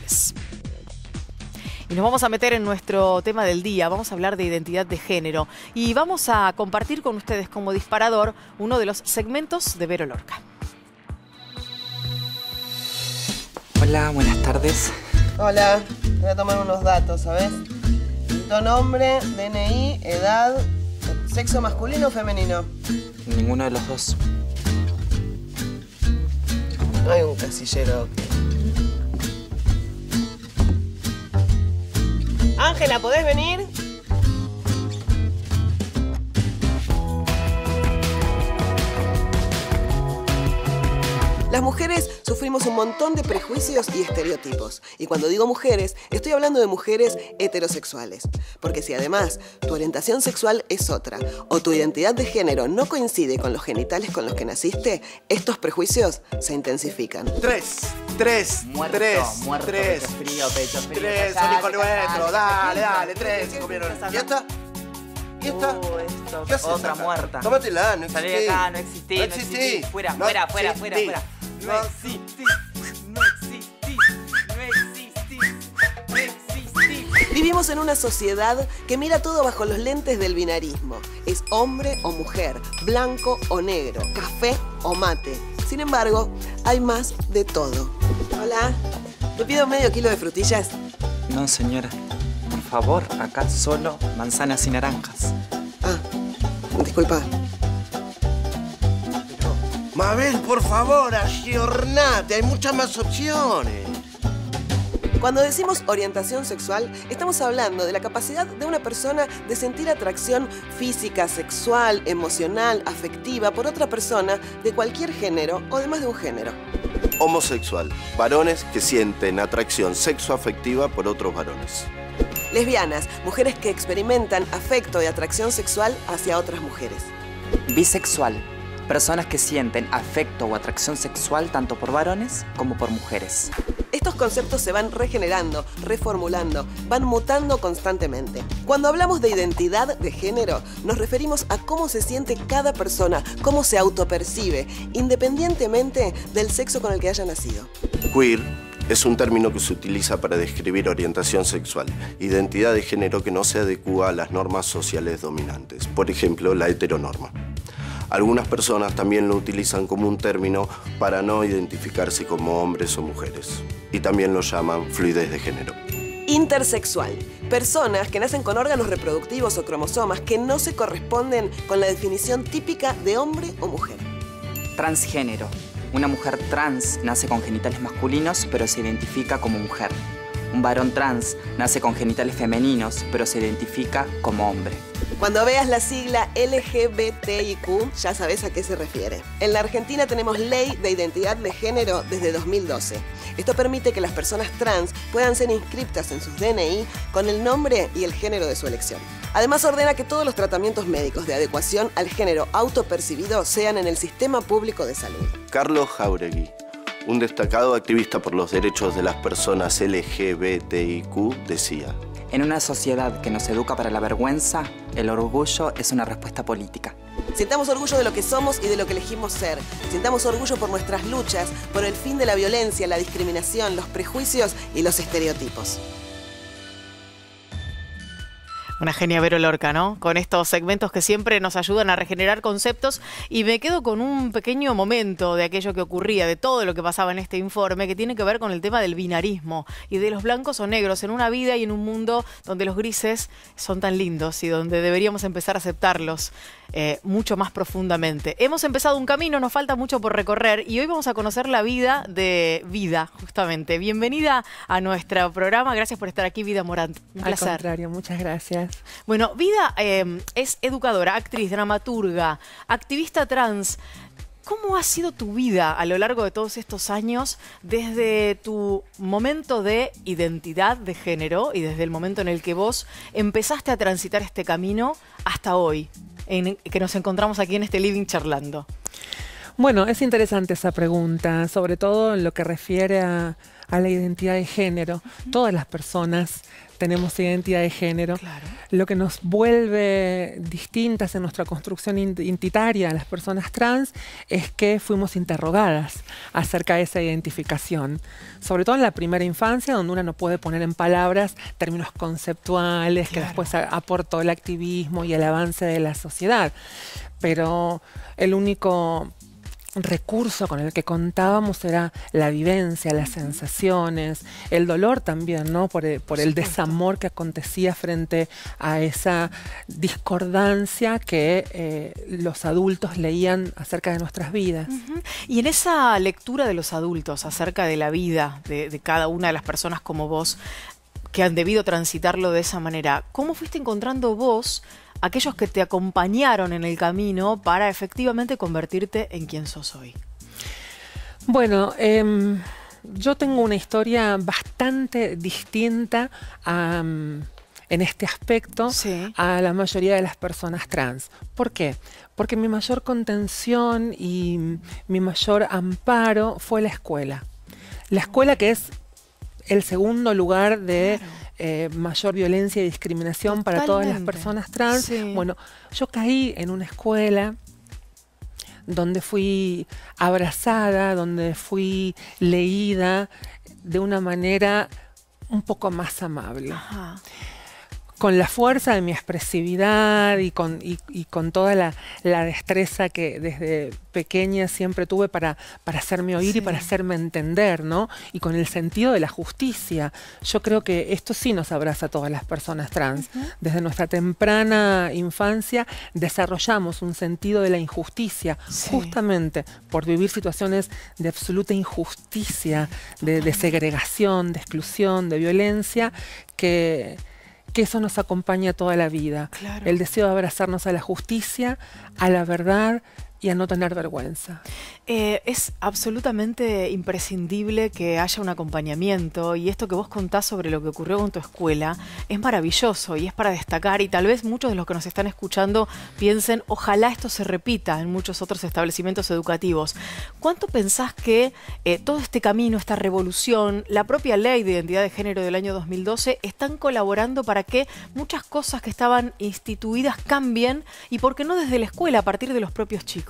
mujeres. Y nos vamos a meter en nuestro tema del día, vamos a hablar de identidad de género y vamos a compartir con ustedes como disparador uno de los segmentos de Vero Lorca. Hola, buenas tardes. Hola, voy a tomar unos datos, ¿sabes? Tu nombre, DNI, edad, sexo masculino o femenino. Ninguno de los dos. No hay un casillero. Ángela, ¿podés venir? Las mujeres sufrimos un montón de prejuicios y estereotipos. Y cuando digo mujeres, estoy hablando de mujeres heterosexuales. Porque si además tu orientación sexual es otra, o tu identidad de género no coincide con los genitales con los que naciste, estos prejuicios se intensifican. Muerto, pecho frío. 3, un hijo nuestro, dale, 3, se comieron. ¿Y esta? ¿Y esta? Esto, ¿Qué haces otra acá? Tómatela, Tómatela, no salí existí. de acá, no existí. Fuera. No existí. Vivimos en una sociedad que mira todo bajo los lentes del binarismo. Es hombre o mujer, blanco o negro, café o mate. Sin embargo, hay más de todo. Hola, ¿te pido medio kilo de frutillas? No, señora. Por favor, acá solo manzanas y naranjas. Ah, disculpa. Mabel, por favor, ayornate, hay muchas más opciones. Cuando decimos orientación sexual, estamos hablando de la capacidad de una persona de sentir atracción física, sexual, emocional, afectiva por otra persona de cualquier género o de más de un género. Homosexual, varones que sienten atracción sexoafectiva por otros varones. Lesbianas, mujeres que experimentan afecto y atracción sexual hacia otras mujeres. Bisexual. Personas que sienten afecto o atracción sexual tanto por varones como por mujeres. Estos conceptos se van regenerando, reformulando, van mutando constantemente. Cuando hablamos de identidad de género, nos referimos a cómo se siente cada persona, cómo se autopercibe, independientemente del sexo con el que haya nacido. Queer es un término que se utiliza para describir orientación sexual, identidad de género que no se adecúa a las normas sociales dominantes, por ejemplo, la heteronorma. Algunas personas también lo utilizan como un término para no identificarse como hombres o mujeres. Y también lo llaman fluidez de género. Intersexual. Personas que nacen con órganos reproductivos o cromosomas que no se corresponden con la definición típica de hombre o mujer. Transgénero. Una mujer trans nace con genitales masculinos, pero se identifica como mujer. Un varón trans nace con genitales femeninos, pero se identifica como hombre. Cuando veas la sigla LGBTIQ, ya sabes a qué se refiere. En la Argentina tenemos Ley de Identidad de Género desde 2012. Esto permite que las personas trans puedan ser inscriptas en sus DNI con el nombre y el género de su elección. Además, ordena que todos los tratamientos médicos de adecuación al género autopercibido sean en el sistema público de salud. Carlos Jáuregui, un destacado activista por los derechos de las personas LGBTIQ, decía: En una sociedad que nos educa para la vergüenza, el orgullo es una respuesta política. Sintamos orgullo de lo que somos y de lo que elegimos ser. Sintamos orgullo por nuestras luchas, por el fin de la violencia, la discriminación, los prejuicios y los estereotipos. Una genia Vero Lorca, ¿no? Con estos segmentos que siempre nos ayudan a regenerar conceptos y me quedo con un pequeño momento de aquello que ocurría, de todo lo que pasaba en este informe, que tiene que ver con el tema del binarismo y de los blancos o negros en una vida y en un mundo donde los grises son tan lindos y donde deberíamos empezar a aceptarlos mucho más profundamente. Hemos empezado un camino, nos falta mucho por recorrer y hoy vamos a conocer la vida de Vida, justamente. Bienvenida a nuestro programa, gracias por estar aquí, Vida Morant. Un placer. Al contrario, muchas gracias. Bueno, Vida es educadora, actriz, dramaturga, activista trans. ¿Cómo ha sido tu vida a lo largo de todos estos años desde tu momento de identidad de género y desde el momento en el que vos empezaste a transitar este camino hasta hoy, en que nos encontramos aquí en este living charlando? Bueno, es interesante esa pregunta, sobre todo en lo que refiere a la identidad de género. Todas las personas tenemos identidad de género. Claro. Lo que nos vuelve distintas en nuestra construcción identitaria a las personas trans es que fuimos interrogadas acerca de esa identificación. Sobre todo en la primera infancia, donde uno no puede poner en palabras términos conceptuales que después aportó el activismo y el avance de la sociedad. Pero el único recurso con el que contábamos era la vivencia, las sensaciones, el dolor también, ¿no? Por el desamor que acontecía frente a esa discordancia que los adultos leían acerca de nuestras vidas. Y en esa lectura de los adultos acerca de la vida de cada una de las personas como vos, que han debido transitarlo de esa manera, ¿cómo fuiste encontrando vos aquellos que te acompañaron en el camino para efectivamente convertirte en quien sos hoy? Bueno, yo tengo una historia bastante distinta en este aspecto a la mayoría de las personas trans. ¿Por qué? Porque mi mayor contención y mi mayor amparo fue la escuela. La escuela, que es el segundo lugar de mayor violencia y discriminación para todas las personas trans. Bueno, yo caí en una escuela donde fui abrazada, donde fui leída de una manera un poco más amable. Con la fuerza de mi expresividad y con toda la destreza que desde pequeña siempre tuve para hacerme oír y para hacerme entender, ¿no? Y con el sentido de la justicia. Yo creo que esto sí nos abraza a todas las personas trans. Desde nuestra temprana infancia desarrollamos un sentido de la injusticia, justamente por vivir situaciones de absoluta injusticia, de segregación, de exclusión, de violencia, que eso nos acompaña toda la vida. El deseo de abrazarnos a la justicia, a la verdad y a no tener vergüenza. Es absolutamente imprescindible que haya un acompañamiento, y esto que vos contás sobre lo que ocurrió con tu escuela es maravilloso y es para destacar, y tal vez muchos de los que nos están escuchando piensen, ojalá esto se repita en muchos otros establecimientos educativos. ¿Cuánto pensás que todo este camino, esta revolución, la propia ley de identidad de género del año 2012 están colaborando para que muchas cosas que estaban instituidas cambien, y por qué no desde la escuela, a partir de los propios chicos?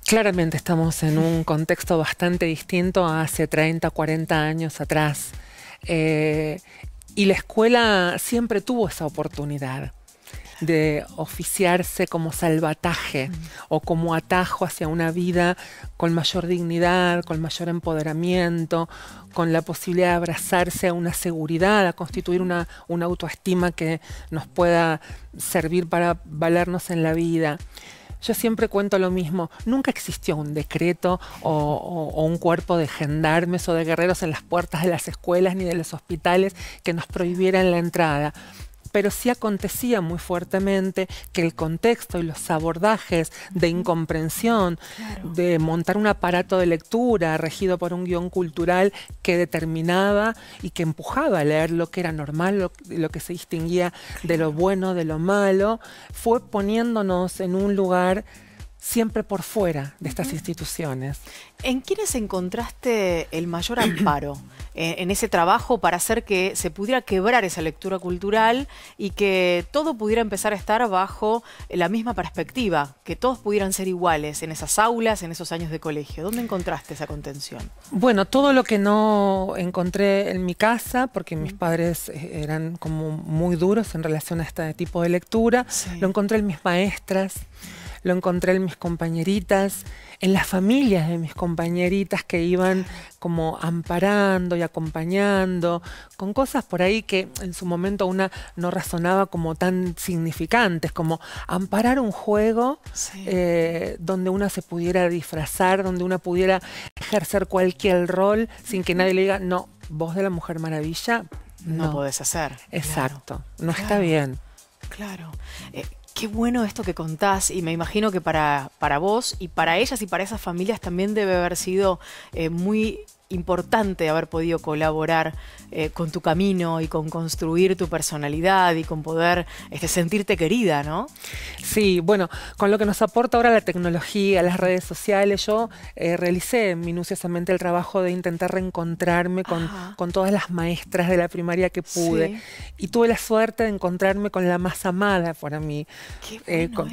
Claramente estamos en un contexto bastante distinto a hace 30, 40 años atrás. Y la escuela siempre tuvo esa oportunidad de oficiarse como salvataje o como atajo hacia una vida con mayor dignidad, con mayor empoderamiento, con la posibilidad de abrazarse a una seguridad, a constituir una autoestima que nos pueda servir para valernos en la vida. Yo siempre cuento lo mismo, nunca existió un decreto o un cuerpo de gendarmes o de guerreros en las puertas de las escuelas ni de los hospitales que nos prohibieran la entrada. Pero sí acontecía muy fuertemente que el contexto y los abordajes de incomprensión, de montar un aparato de lectura regido por un guión cultural que determinaba y que empujaba a leer lo que era normal, lo que se distinguía de lo bueno, de lo malo, fue poniéndonos en un lugar siempre por fuera de estas instituciones. ¿En quiénes encontraste el mayor amparo en ese trabajo para hacer que se pudiera quebrar esa lectura cultural y que todo pudiera empezar a estar bajo la misma perspectiva, que todos pudieran ser iguales en esas aulas, en esos años de colegio? ¿Dónde encontraste esa contención? Bueno, todo lo que no encontré en mi casa, porque mis padres eran como muy duros en relación a este tipo de lectura, lo encontré en mis maestras, lo encontré en mis compañeritas, en las familias de mis compañeritas que iban como amparando y acompañando, con cosas por ahí que en su momento una no razonaba como tan significantes, como amparar un juego donde una se pudiera disfrazar, donde una pudiera ejercer cualquier rol sin que nadie le diga, no, vos de la Mujer Maravilla no podés hacer. Exacto, no está bien. Claro. Qué bueno esto que contás, y me imagino que para vos y para ellas y para esas familias también debe haber sido muy importante haber podido colaborar con tu camino y con construir tu personalidad y con poder sentirte querida, ¿no? Sí, bueno, con lo que nos aporta ahora la tecnología, las redes sociales, yo realicé minuciosamente el trabajo de intentar reencontrarme con todas las maestras de la primaria que pude. Sí. Y tuve la suerte de encontrarme con la más amada para mí, con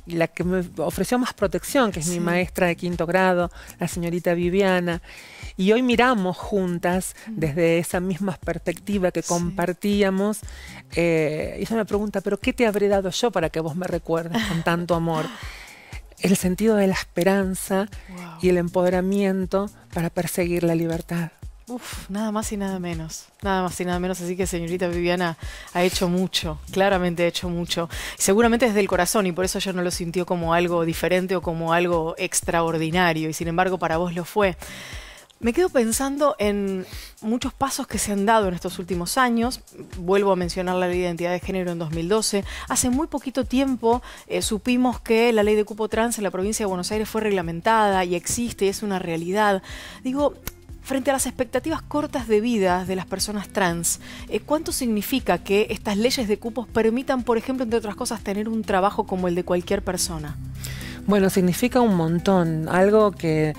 la que me ofreció más protección, que es mi maestra de 5º grado, la señorita Viviana. Y hoy miramos juntas desde esa misma perspectiva que compartíamos. Y ella me pregunta, ¿pero qué te habré dado yo para que vos me recuerdes con tanto amor? El sentido de la esperanza y el empoderamiento para perseguir la libertad. Uf, nada más y nada menos. Nada más y nada menos. Así que señorita Viviana ha hecho mucho, claramente ha hecho mucho. Seguramente desde el corazón, y por eso ella no lo sintió como algo diferente o como algo extraordinario. Y sin embargo para vos lo fue. Me quedo pensando en muchos pasos que se han dado en estos últimos años. Vuelvo a mencionar la Ley de Identidad de Género en 2012. Hace muy poquito tiempo supimos que la ley de cupo trans en la provincia de Buenos Aires fue reglamentada y existe, es una realidad. Digo, frente a las expectativas cortas de vida de las personas trans, ¿cuánto significa que estas leyes de cupos permitan, por ejemplo, entre otras cosas, tener un trabajo como el de cualquier persona? Bueno, significa un montón, algo que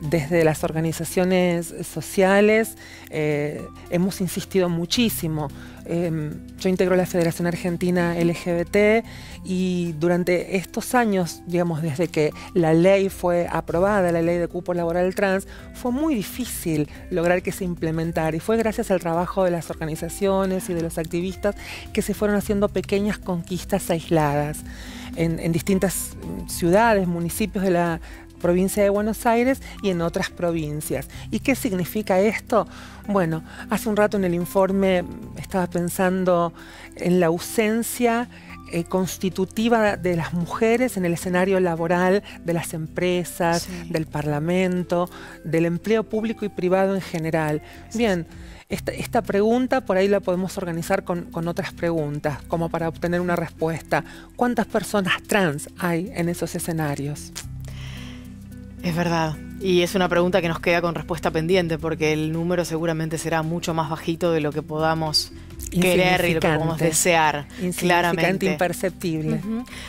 desde las organizaciones sociales hemos insistido muchísimo. Yo integro la Federación Argentina LGBT y durante estos años, digamos, desde que la ley fue aprobada, la ley de cupo laboral trans, fue muy difícil lograr que se implementara y fue gracias al trabajo de las organizaciones y de los activistas que se fueron haciendo pequeñas conquistas aisladas en distintas ciudades, municipios de la provincia de Buenos Aires y en otras provincias. ¿Y qué significa esto? Bueno, hace un rato en el informe estaba pensando en la ausencia constitutiva de las mujeres en el escenario laboral de las empresas, del Parlamento, del empleo público y privado en general. Bien, esta pregunta por ahí la podemos organizar con otras preguntas, como para obtener una respuesta. ¿Cuántas personas trans hay en esos escenarios? Es verdad, y es una pregunta que nos queda con respuesta pendiente, porque el número seguramente será mucho más bajito de lo que podamos querer y lo que podamos desear, claramente. Imperceptible.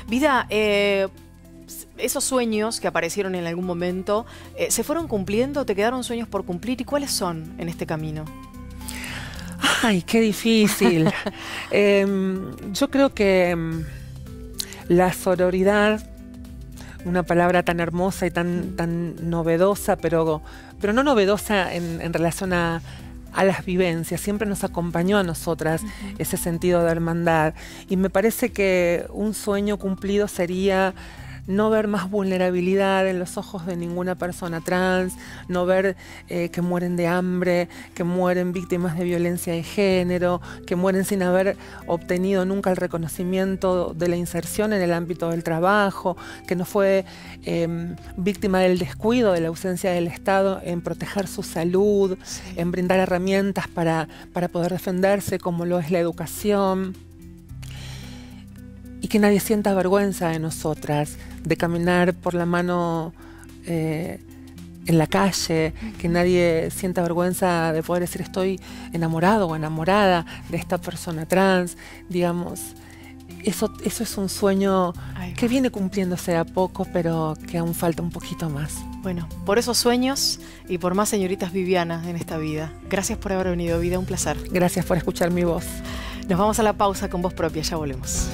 Vida, esos sueños que aparecieron en algún momento, ¿se fueron cumpliendo? ¿Te quedaron sueños por cumplir? ¿Y cuáles son en este camino? ¡Ay, qué difícil! Yo creo que la sororidad, una palabra tan hermosa y tan novedosa, pero no novedosa en relación a las vivencias. Siempre nos acompañó a nosotras ese sentido de hermandad. Y me parece que un sueño cumplido sería no ver más vulnerabilidad en los ojos de ninguna persona trans, no ver que mueren de hambre, que mueren víctimas de violencia de género, que mueren sin haber obtenido nunca el reconocimiento de la inserción en el ámbito del trabajo, que no fue víctima del descuido, de la ausencia del Estado en proteger su salud, en brindar herramientas para poder defenderse, como lo es la educación. Y que nadie sienta vergüenza de nosotras, de caminar por la mano en la calle, que nadie sienta vergüenza de poder decir estoy enamorado o enamorada de esta persona trans, digamos. Eso es un sueño que viene cumpliéndose a poco, pero que aún falta un poquito más. Bueno, por esos sueños y por más señoritas Viviana en esta vida. Gracias por haber venido, Vida, un placer. Gracias por escuchar mi voz. Nos vamos a la pausa con Voz Propia, ya volvemos.